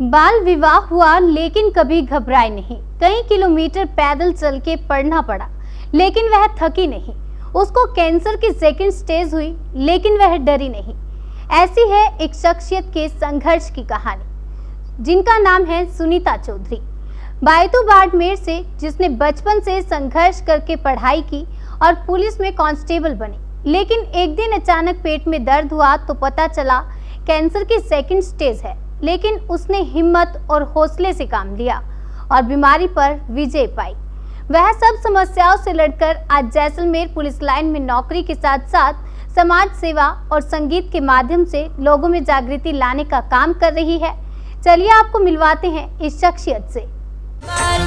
बाल विवाह हुआ लेकिन कभी घबराए नहीं। कई किलोमीटर पैदल चल के पढ़ना पड़ा लेकिन वह थकी नहीं। उसको कैंसर की सेकंड स्टेज हुई लेकिन वह डरी नहीं। ऐसी है एक शख्सियत के संघर्ष की कहानी जिनका नाम है सुनीता चौधरी। बायतू बाड़मेर से, जिसने बचपन से संघर्ष करके पढ़ाई की और पुलिस में कांस्टेबल बनी, लेकिन एक दिन अचानक पेट में दर्द हुआ तो पता चला कैंसर की सेकंड स्टेज है। लेकिन उसने हिम्मत और हौसले से काम लिया और बीमारी पर विजय पाई। वह सब समस्याओं से लड़कर आज जैसलमेर पुलिस लाइन में नौकरी के साथ साथ समाज सेवा और संगीत के माध्यम से लोगों में जागृति लाने का काम कर रही है। चलिए आपको मिलवाते हैं इस शख्सियत से।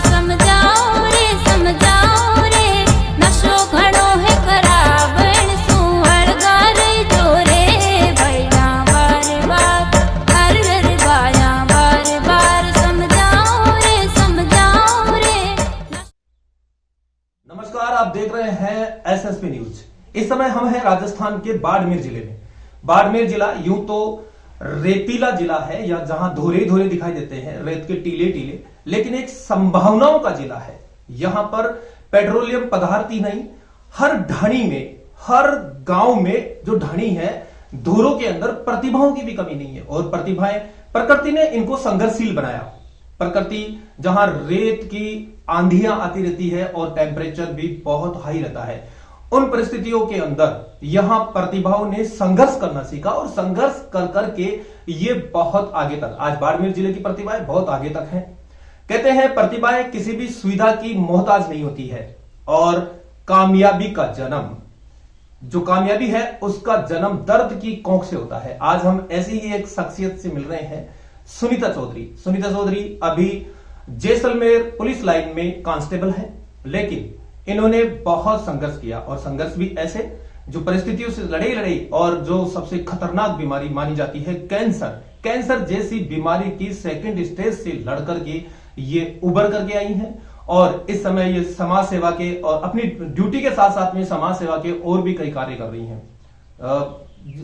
समझाओ रे नशो घणो है खराब नमस्कार, आप देख रहे हैं एसएसपी न्यूज। इस समय हम हैं राजस्थान के बाड़मेर जिले में। बाड़मेर जिला यूं तो रेतीला जिला है, या जहां धोरे धोरे दिखाई देते हैं, रेत के टीले टीले, लेकिन एक संभावनाओं का जिला है। यहां पर पेट्रोलियम पदार्थ ही नहीं, हर ढाणी में, हर गांव में जो ढाणी है, धोरों के अंदर प्रतिभाओं की भी कमी नहीं है। और प्रतिभाएं प्रकृति ने इनको संघर्षशील बनाया। प्रकृति जहां रेत की आंधियां आती रहती है और टेम्परेचर भी बहुत हाई रहता है, उन परिस्थितियों के अंदर यहां प्रतिभाओं ने संघर्ष करना सीखा और संघर्ष कर करके ये बहुत आगे तक, आज बाड़मेर जिले की प्रतिभाएं बहुत आगे तक हैं। कहते हैं प्रतिभाएं किसी भी सुविधा की मोहताज नहीं होती है, और कामयाबी का जन्म, जो कामयाबी है उसका जन्म दर्द की कोख से होता है। आज हम ऐसी ही एक शख्सियत से मिल रहे हैं, सुनीता चौधरी। सुनीता चौधरी अभी जैसलमेर पुलिस लाइन में कांस्टेबल है, लेकिन इन्होंने बहुत संघर्ष किया, और संघर्ष भी ऐसे जो परिस्थितियों से लड़े और जो सबसे खतरनाक बीमारी मानी जाती है कैंसर जैसी बीमारी की सेकंड स्टेज से लड़कर के ये उबर करके आई हैं। और इस समय ये समाज सेवा के और अपनी ड्यूटी के साथ साथ में समाज सेवा के और भी कई कार्य कर रही हैं।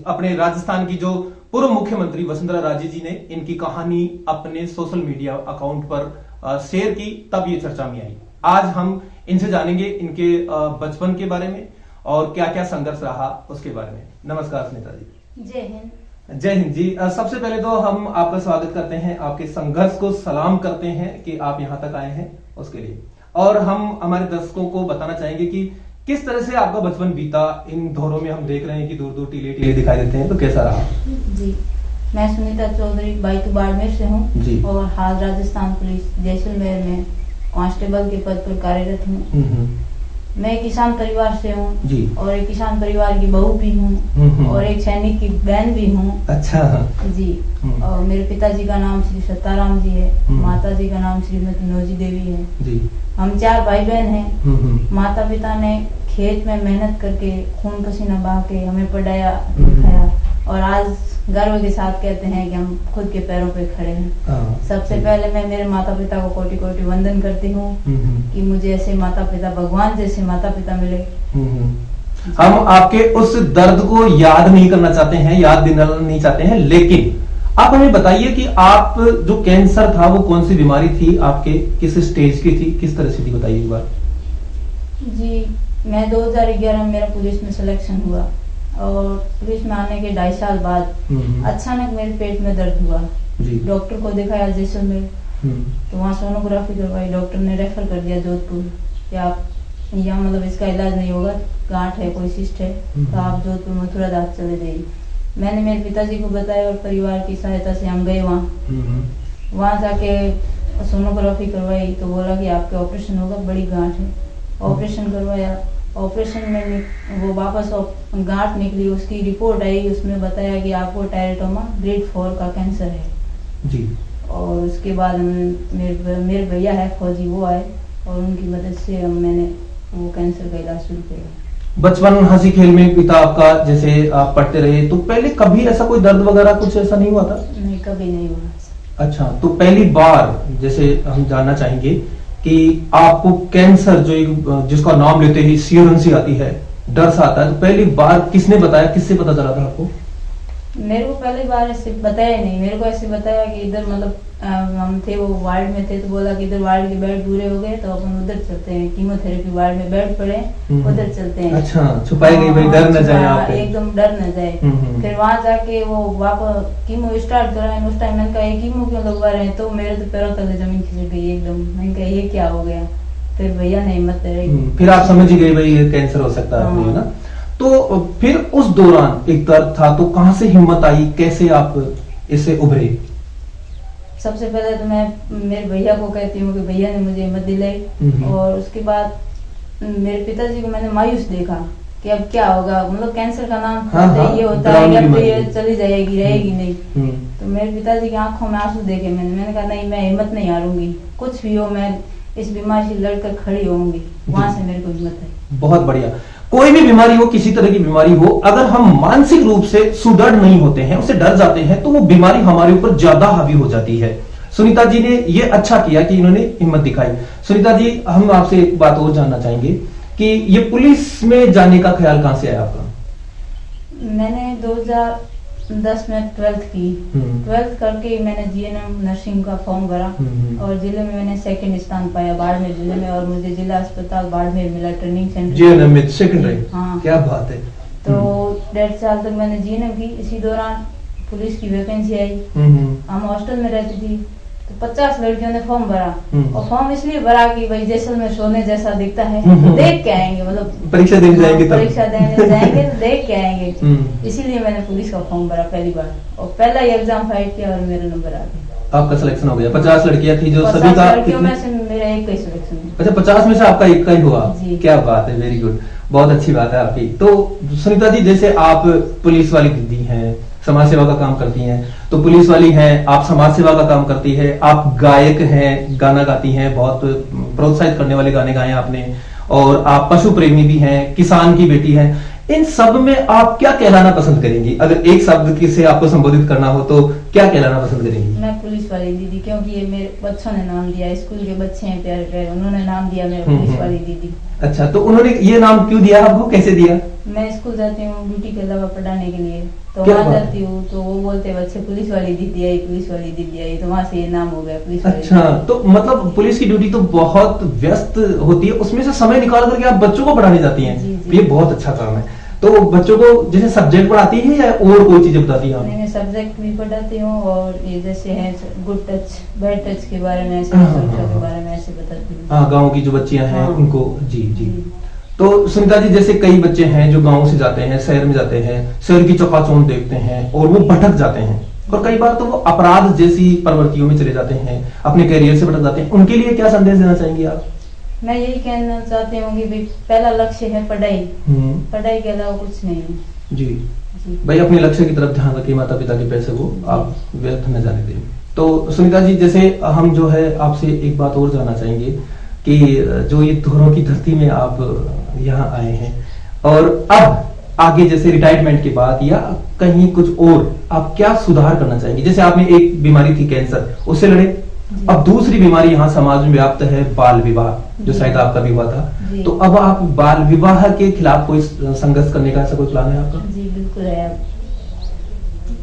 अपने राजस्थान की जो पूर्व मुख्यमंत्री वसुंधरा राजे जी ने इनकी कहानी अपने सोशल मीडिया अकाउंट पर शेयर की, तब ये चर्चा में आई। आज हम इनसे जानेंगे इनके बचपन के बारे में और क्या क्या संघर्ष रहा उसके बारे में। नमस्कार सुनीता जी। जय हिंद। जय हिंद जी। सबसे पहले तो हम आपका स्वागत करते हैं, आपके संघर्ष को सलाम करते हैं कि आप यहाँ तक आए हैं उसके लिए। और हम हमारे दर्शकों को बताना चाहेंगे कि किस तरह से आपका बचपन बीता। इन धोरों में हम देख रहे हैं कि दूर दूर टीले टीले दिखाई देते हैं, तो कैसा रहा? जी, मैं सुनीता चौधरी बायतू बाड़मेर से हूँ और हाल राजस्थान पुलिस जैसलमेर में कांस्टेबल के पद पर कार्यरत हूँ। मैं एक किसान परिवार से हूँ और एक किसान परिवार की बहू भी हूँ और एक सैनिक की बहन भी हूँ। अच्छा जी। और मेरे पिताजी का नाम श्री सत्ताराम जी है, माता जी का नाम श्रीमती नौजी देवी है जी। हम 4 भाई बहन हैं। माता पिता ने खेत में मेहनत करके खून पसीना बहा के हमें पढ़ाया लिखाया, और आज गर्व के साथ कहते हैं कि हम खुद के पैरों पे खड़े हैं। सबसे पहले मैं मेरे माता पिता को कोटि कोटि वंदन करती हूँ कि मुझे ऐसे माता पिता, भगवान जैसे माता पिता मिले। हम आपके उस दर्द को याद नहीं करना चाहते हैं, याद दिलाना नहीं चाहते हैं, लेकिन आप हमें बताइए कि आप जो कैंसर था वो कौन सी बीमारी थी, आपके किस स्टेज की थी, किस तरह से थी, बताइए एक बार। जी, मैं 2011 में मेरा पुलिस में सिलेक्शन हुआ और पुलिस में आने के 2.5 साल बाद अचानक मेरे पेट में दर्द हुआ। डॉक्टर को दिखाया जैसलमेर, तो वहाँ सोनोग्राफी करवाई। डॉक्टर ने रेफर कर दिया जोधपुर कि आप यहाँ मतलब इसका इलाज नहीं होगा, गांठ है, कोई सिस्ट है, तो आप जोधपुर मथुरा दास चले जाइए। मैंने मेरे पिताजी को बताया और परिवार की सहायता से हम गए वहाँ जाके सोनोग्राफी करवाई तो बोला कि आपके ऑपरेशन होगा, बड़ी गांठ है। ऑपरेशन करवाया, ऑपरेशन में वो वापस गांठ निकली, उसकी रिपोर्ट आई, उसमें बताया कि आपको टेरेटोमा ग्रेड 4 का कैंसर है जी। और उसके बाद मेरे भैया है फौजी, वो आए और उनकी मदद से मैंने वो कैंसर का इलाज शुरू किया। बचपन हंसी खेल में पिता आपका, जैसे आप पढ़ते रहे, तो पहले कभी ऐसा कोई दर्द वगैरह कुछ ऐसा नहीं हुआ था? नहीं, कभी नहीं हुआ। अच्छा, तो पहली बार जैसे हम जानना चाहेंगे कि आपको कैंसर जो जिसका नाम लेते ही सिहरन सी आती है, डर सा आता है, तो पहली बार किसने बताया, किससे पता चला था आपको? मेरे को पहली बार ऐसे बताया नहीं, मेरे को ऐसे बताया कि इधर मतलब हम थे वो वार्ड में थे, तो बोला कि इधर वार्ड के बेड पूरे हो गए तो अपन उधर चलते हैं, कीमोथेरेपी वार्ड में बेड पड़े, उधर चलते हैं। अच्छा, छुपाई गई भाई, डर न जाए आप पे। एकदम डर न जाए। फिर वहाँ जाके वो वापस कीमो स्टार्ट कराए, उस टाइम मैंने कहा ये कीमो क्यों लगवा रहे हैं, तो मेरे तो पैरों तले जमीन खिसक गई एकदम। मैंने कहा ये क्या हो गया, फिर भैया ने हिम्मत रही। फिर आप समझ गए भाई ये कैंसर हो सकता है आपको, है ना। तो फिर उस दौरान एक दर्द था, तो कहाँ से हिम्मत आई, कैसे आप इससे उभरे? सबसे पहले तो मैं मेरे भैया को कहती हूँ कि भैया ने मुझे हिम्मत दिलाई, और उसके बाद मेरे पिताजी को मैंने मायूस देखा कि अब क्या होगा, मतलब कैंसर का नाम ये होता है कि अब तो ये चली जाएगी, रहेगी नहीं। तो मेरे पिताजी की आंखों में आंसू देखे मैंने कहा नहीं, मैं हिम्मत नहीं हारूंगी, कुछ भी हो मैं इस बीमारी से लड़कर खड़ी होंगी। वहां से मेरे को हिम्मत है। बहुत बढ़िया। कोई भी बीमारी हो, किसी तरह की बीमारी हो, अगर हम मानसिक रूप से सुदृढ़ नहीं होते हैं, उससे डर जाते हैं, तो वो बीमारी हमारे ऊपर ज्यादा हावी हो जाती है। सुनीता जी ने ये अच्छा किया कि इन्होंने हिम्मत दिखाई। सुनीता जी, हम आपसे एक बात और जानना चाहेंगे कि ये पुलिस में जाने का ख्याल कहां से आया आपका? मैंने 2010 में 12th की। 12th करके मैंने जीएनएम नर्सिंग का फॉर्म भरा, और जिले में मैंने सेकंड स्थान पाया बाड़मेर जिले में, और मुझे जिला अस्पताल बाड़मेर मिला, ट्रेनिंग सेंटर जीएनएम में सेकंड रैंक। हाँ, क्या बात है। तो 1.5 साल तक मैंने जीएनएम की। इसी दौरान पुलिस की वैकेंसी आई। हम हॉस्टल में रहती थी, तो 50 लड़कियों ने फॉर्म भरा, और फॉर्म इसलिए भरा कि भाई जैसलमेर सोने जैसा दिखता है, तो देख के आएंगे, मतलब परीक्षा देने जाएंगे तब। परीक्षा देने जाएंगे तो देख के आएंगे। इसीलिए मैंने पुलिस का फॉर्म भरा पहली बार, और पहला ही एग्जाम फाइट किया और मेरा नंबर आ गया। आपका सिलेक्शन हो गया। 50 लड़कियां थी जो सभी का, 50 लड़कियों में से मेरा एक का ही सिलेक्शन है। अच्छा, 50 में से आपका एक का ही हुआ। जी। क्या बात है, वेरी गुड, बहुत अच्छी बात है आपकी। तो सुनीता जी, जैसे आप पुलिस वाली दीदी हैं, समाज सेवा का काम करती हैं, तो पुलिस वाली हैं, आप समाज सेवा का काम करती है, आप गायक हैं, गाना गाती हैं, बहुत प्रोत्साहित करने वाले गाने गाए आपने, और आप पशु प्रेमी भी हैं, किसान की बेटी हैं। इन सब में आप क्या कहलाना पसंद करेंगी? अगर एक शब्द से आपको संबोधित करना हो तो क्या कहलाना पसंद करेंगी? मैं पुलिस वाली दीदी, क्योंकि ये मेरे बच्चों ने नाम दिया, स्कूल के बच्चे हैं प्यारे प्यारे, उन्होंने नाम दिया मेरा पुलिस वाली दीदी। अच्छा, तो उन्होंने ये नाम क्यों दिया आपको, कैसे दिया? मैं स्कूल जाती हूँ ड्यूटी के अलावा पढ़ाने के लिए, तो क्या वहाँ बात? जाती हूँ तो वो बोलते हैं बच्चे पुलिस वाली दीदी आई, पुलिस वाली दीदी आई, तो वहाँ से ये नाम हो गया पुलिस वाली। अच्छा, तो मतलब पुलिस की ड्यूटी तो बहुत व्यस्त होती है, उसमें से समय निकाल करके आप बच्चों को पढ़ाने जाती हैं। जी, तो ये बहुत अच्छा काम है। तो बच्चों को जैसे सब्जेक्ट पढ़ाती है या और कोई चीजें बताती है? मैं सब्जेक्ट भी पढ़ाती हूँ, और ये जैसे है गुड टच बैड टच के बारे में, ऐसे हाँ, सुरक्षा हाँ, के बारे में ऐसे बताती हूँ। हाँ, गाँव की जो बच्चियां हैं हाँ। उनको। जी जी। तो सुनीता जी, जैसे कई बच्चे हैं जो गांव से जाते हैं, शहर में जाते हैं, शहर की चकाचौंध देखते हैं और वो भटक जाते हैं, और कई बार तो वो अपराध जैसी प्रवृत्तियों में चले जाते हैं, अपने कैरियर से भटक जाते हैं। उनके लिए क्या संदेश देना चाहेंगे आप? मैं यही कहना चाहती हूँ कि भाई पहला लक्ष्य है पढ़ाई, पढ़ाई के अलावा कुछ नहीं है। जी जी। भाई, अपने लक्ष्य की तरफ ध्यान रखिए, माता पिता के पैसे को आप व्यर्थ न जाने दें। तो सुनीता जी, जैसे हम जो है आपसे एक बात और जानना चाहेंगे कि जो ये धोरों की धरती में आप यहाँ आए हैं, और अब आगे जैसे रिटायरमेंट के बाद या कहीं कुछ और आप क्या सुधार करना चाहेंगे? जैसे आपने एक बीमारी थी कैंसर, उससे लड़े, अब दूसरी बीमारी यहाँ समाज में व्याप्त है, बाल विवाह, जो शायद आपका भी हुआ था। तो अब आप बाल विवाह के खिलाफ कोई संघर्ष करने का ऐसा कोई प्लान है आपका? जी बिल्कुल है।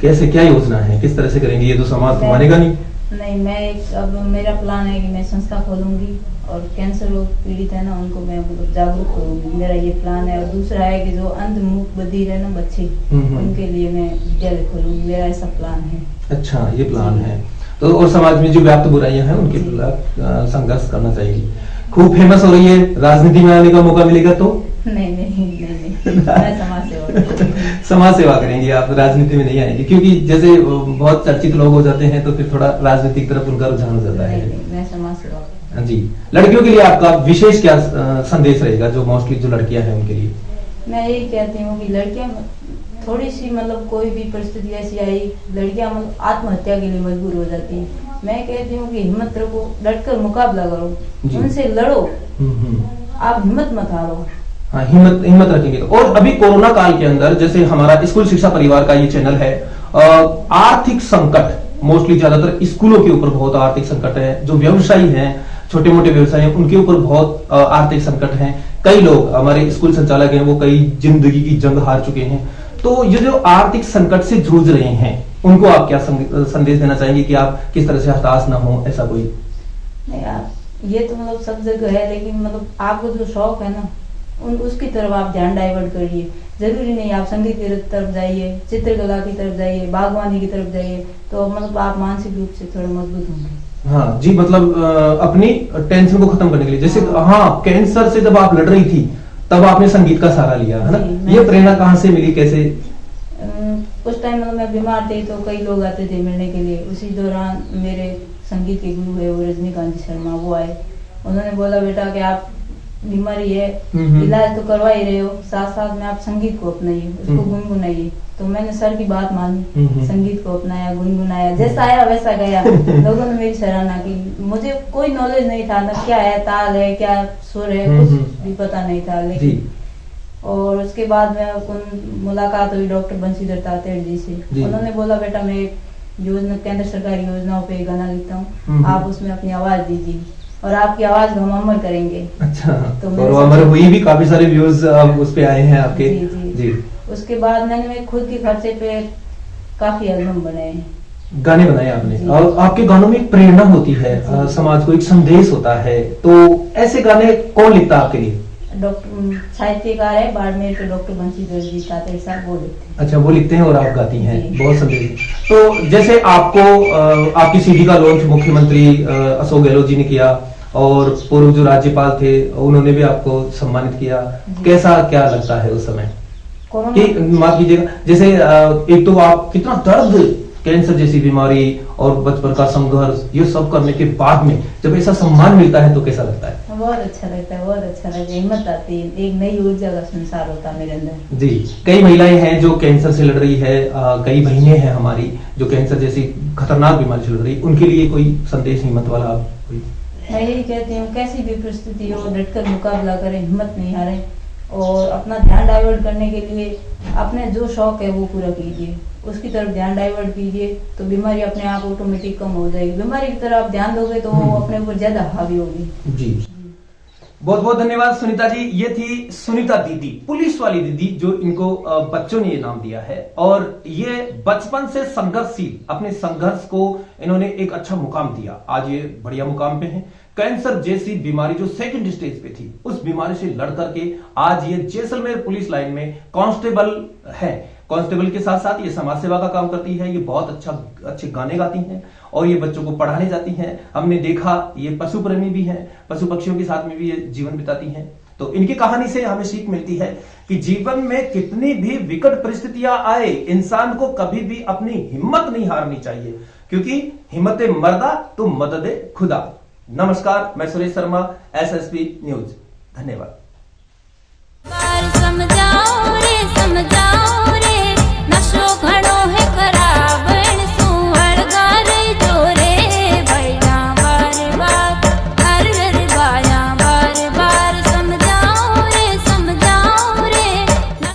कैसे, क्या योजना है, किस तरह से करेंगे? ये तो समाज तो मानेगा नहीं। नहीं, मैं अब मेरा प्लान है कि मैं संस्था खोलूंगी, और कैंसर रोग पीड़ित है ना उनको मैं जागरूक करूंगी, मेरा ये प्लान है। और दूसरा है कि जो अंध मूक बधिर है ना बच्चे, उनके लिए मैं विद्यालय खोलूंगी, मेरा ऐसा प्लान है। अच्छा, ये प्लान है। तो और समाज में जो व्याप्त बुराइयां हैं उनके खिलाफ संघर्ष करना चाहिए। खूब फेमस हो रही है, राजनीति में आने का मौका मिलेगा तो? नहीं नहीं नहीं नहीं, मैं समाज सेवा करूंगी। समाज सेवा करेंगे आप, राजनीति में नहीं आएंगे, क्योंकि जैसे बहुत चर्चित लोग हो जाते हैं तो फिर थोड़ा राजनीतिक तरफ उनका रुझान हो जाता है। मैं समाज सेवा। जी। लड़कियों के लिए आपका विशेष क्या संदेश रहेगा, जो मोस्टली जो लड़कियां हैं उनके लिए? मैं यही कहती हूँ कि लड़कियां थोड़ी सी मतलब कोई भी परिस्थिति ऐसी आई, लड़कियां मतलब आत्महत्या के लिए मजबूर हो जाती है। मैं कहती हूँ कि हिम्मत रखो, डटकर मुकाबला करो, उनसे लड़ो, आप हिम्मत मत हारो। हाँ, हिम्मत रखेंगे तो। और अभी कोरोना काल के अंदर, जैसे हमारा स्कूल शिक्षा परिवार का ये चैनल है, आर्थिक संकट मोस्टली ज्यादातर स्कूलों के ऊपर बहुत आर्थिक संकट है, जो व्यवसायी हैं, छोटे मोटे व्यवसाय हैं, उनके ऊपर बहुत आर्थिक संकट है। कई लोग हमारे स्कूल संचालक हैं, वो कई जिंदगी की जंग हार चुके हैं। तो ये जो आर्थिक संकट से जूझ रहे हैं उनको आप क्या संदेश देना चाहेंगे कि आप किस तरह से हताश ना हो, ऐसा कोई? नहीं यार, ये तो मतलब सब जगह है, लेकिन मतलब आपको जो शौक है ना उसकी तरफ आप ध्यान डाइवर्ट करिए। जरूरी नहीं आप संगीत की तरफ जाइए, चित्रकला की तरफ जाइए, बागवानी की तरफ जाइए, तो मतलब आप मानसिक रूप से थोड़ा मजबूत होंगे। हाँ जी, मतलब अपनी टेंशन को खत्म करने के लिए, जैसे हाँ कैंसर से जब आप लड़ रही थी तब आपने संगीत का सहारा लिया है ना, ये प्रेरणा कहाँ से मिली, कैसे? उस टाइम मतलब मैं बीमार थी तो कई लोग आते थे मिलने के लिए। उसी दौरान मेरे संगीत के गुरु है वो रजनीकांत शर्मा, वो आए। उन्होंने बोला बेटा कि आप बीमारी है, इलाज तो करवा ही रहे हो, साथ साथ में आप संगीत को अपनाइए, उसको गुनगुनाइए। तो मैंने सर की बात मानी, संगीत को अपनाया, गुनगुनाया, जैसा आया वैसा गया। लोगों ने मेरी सराहना की। मुझे कोई नॉलेज नहीं था, ना क्या है ताल है, क्या सुर है, कुछ भी पता नहीं था। लेकिन और उसके बाद में मुलाकात हुई डॉक्टर बंशीधर तातेड़ जी से। उन्होंने बोला बेटा मैं योजना, केंद्र सरकारी योजनाओं पे गाना लिखता हूँ, आप उसमें अपनी आवाज दीजिए और आपकी आवाज को हम अमर करेंगे। अच्छा, तो अमर हुई भी, काफी सारे व्यूज उस पे आए हैं आपके। जी। उसके बाद मैंने खुद के खर्चे पे काफी एल्बम बनाए, गाने बनाए आपने, और आपके गानों में एक प्रेरणा होती है, समाज को एक संदेश होता है, तो ऐसे गाने कौन लिखता है आपके लिए? डॉक्टर साहित्यकार है बाड़मेर के डॉक्टर बंशीधर जी तातेड़ साहब, वो लिखते हैं। अच्छा, वो लिखते हैं और आप गाती हैं, बहुत संदेश। तो जैसे आपको आपकी सीडी का लॉन्च मुख्यमंत्री अशोक गहलोत जी ने किया और पूर्व जो राज्यपाल थे उन्होंने भी आपको सम्मानित किया, कैसा क्या लगता है उस समय? माफ कीजिएगा, जैसे एक तो आप कितना दर्द, कैंसर जैसी बीमारी और बचपन का संघर्ष, ये सब करने के बाद में जब ऐसा सम्मान मिलता है तो कैसा लगता है? बहुत अच्छा लगता है, बहुत अच्छा लगता है, हिम्मत आती है, एक नई ऊर्जा का संसार होता है मेरे अंदर। जी, कई महिलाएं हैं जो कैंसर से लड़ रही है, कई बहनें हैं हमारी जो कैंसर जैसी खतरनाक बीमारी से लड़ रही, उनके लिए कोई संदेश हिम्मत वाला आप कोई? मैं यही कहती हूँ कैसी भी परिस्थिति हो डटकर मुकाबला करें, हिम्मत नहीं हारें, और अपना ध्यान डाइवर्ट करने के लिए अपने जो शौक है वो पूरा कीजिए, उसकी तरफ ध्यान डाइवर्ट कीजिए, तो बीमारी अपने आप ऑटोमेटिक कम हो जाएगी। बीमारी की तरफ आप ध्यान दोगे तो वो अपने ऊपर ज्यादा हावी होगी। जी, बहुत बहुत धन्यवाद सुनीता जी। ये थी सुनीता दीदी, पुलिस वाली दीदी, जो इनको बच्चों ने ये नाम दिया है, और ये बचपन से संघर्षशील, अपने संघर्ष को इन्होंने एक अच्छा मुकाम दिया, आज ये बढ़िया मुकाम पे हैं। कैंसर जैसी बीमारी जो सेकंड स्टेज पे थी, उस बीमारी से लड़ करके आज ये जैसलमेर पुलिस लाइन में कांस्टेबल है। कांस्टेबल के साथ साथ ये समाज सेवा का काम करती है, ये बहुत अच्छे गाने गाती हैं और ये बच्चों को पढ़ाने जाती हैं। हमने देखा ये पशु प्रेमी भी हैं, पशु पक्षियों के साथ में भी ये जीवन बिताती हैं। तो इनकी कहानी से हमें सीख मिलती है कि जीवन में कितनी भी विकट परिस्थितियां आए, इंसान को कभी भी अपनी हिम्मत नहीं हारनी चाहिए, क्योंकि हिम्मते मर्दा तो मददे खुदा। नमस्कार, मैं सुरेश शर्मा, SSP न्यूज। धन्यवाद।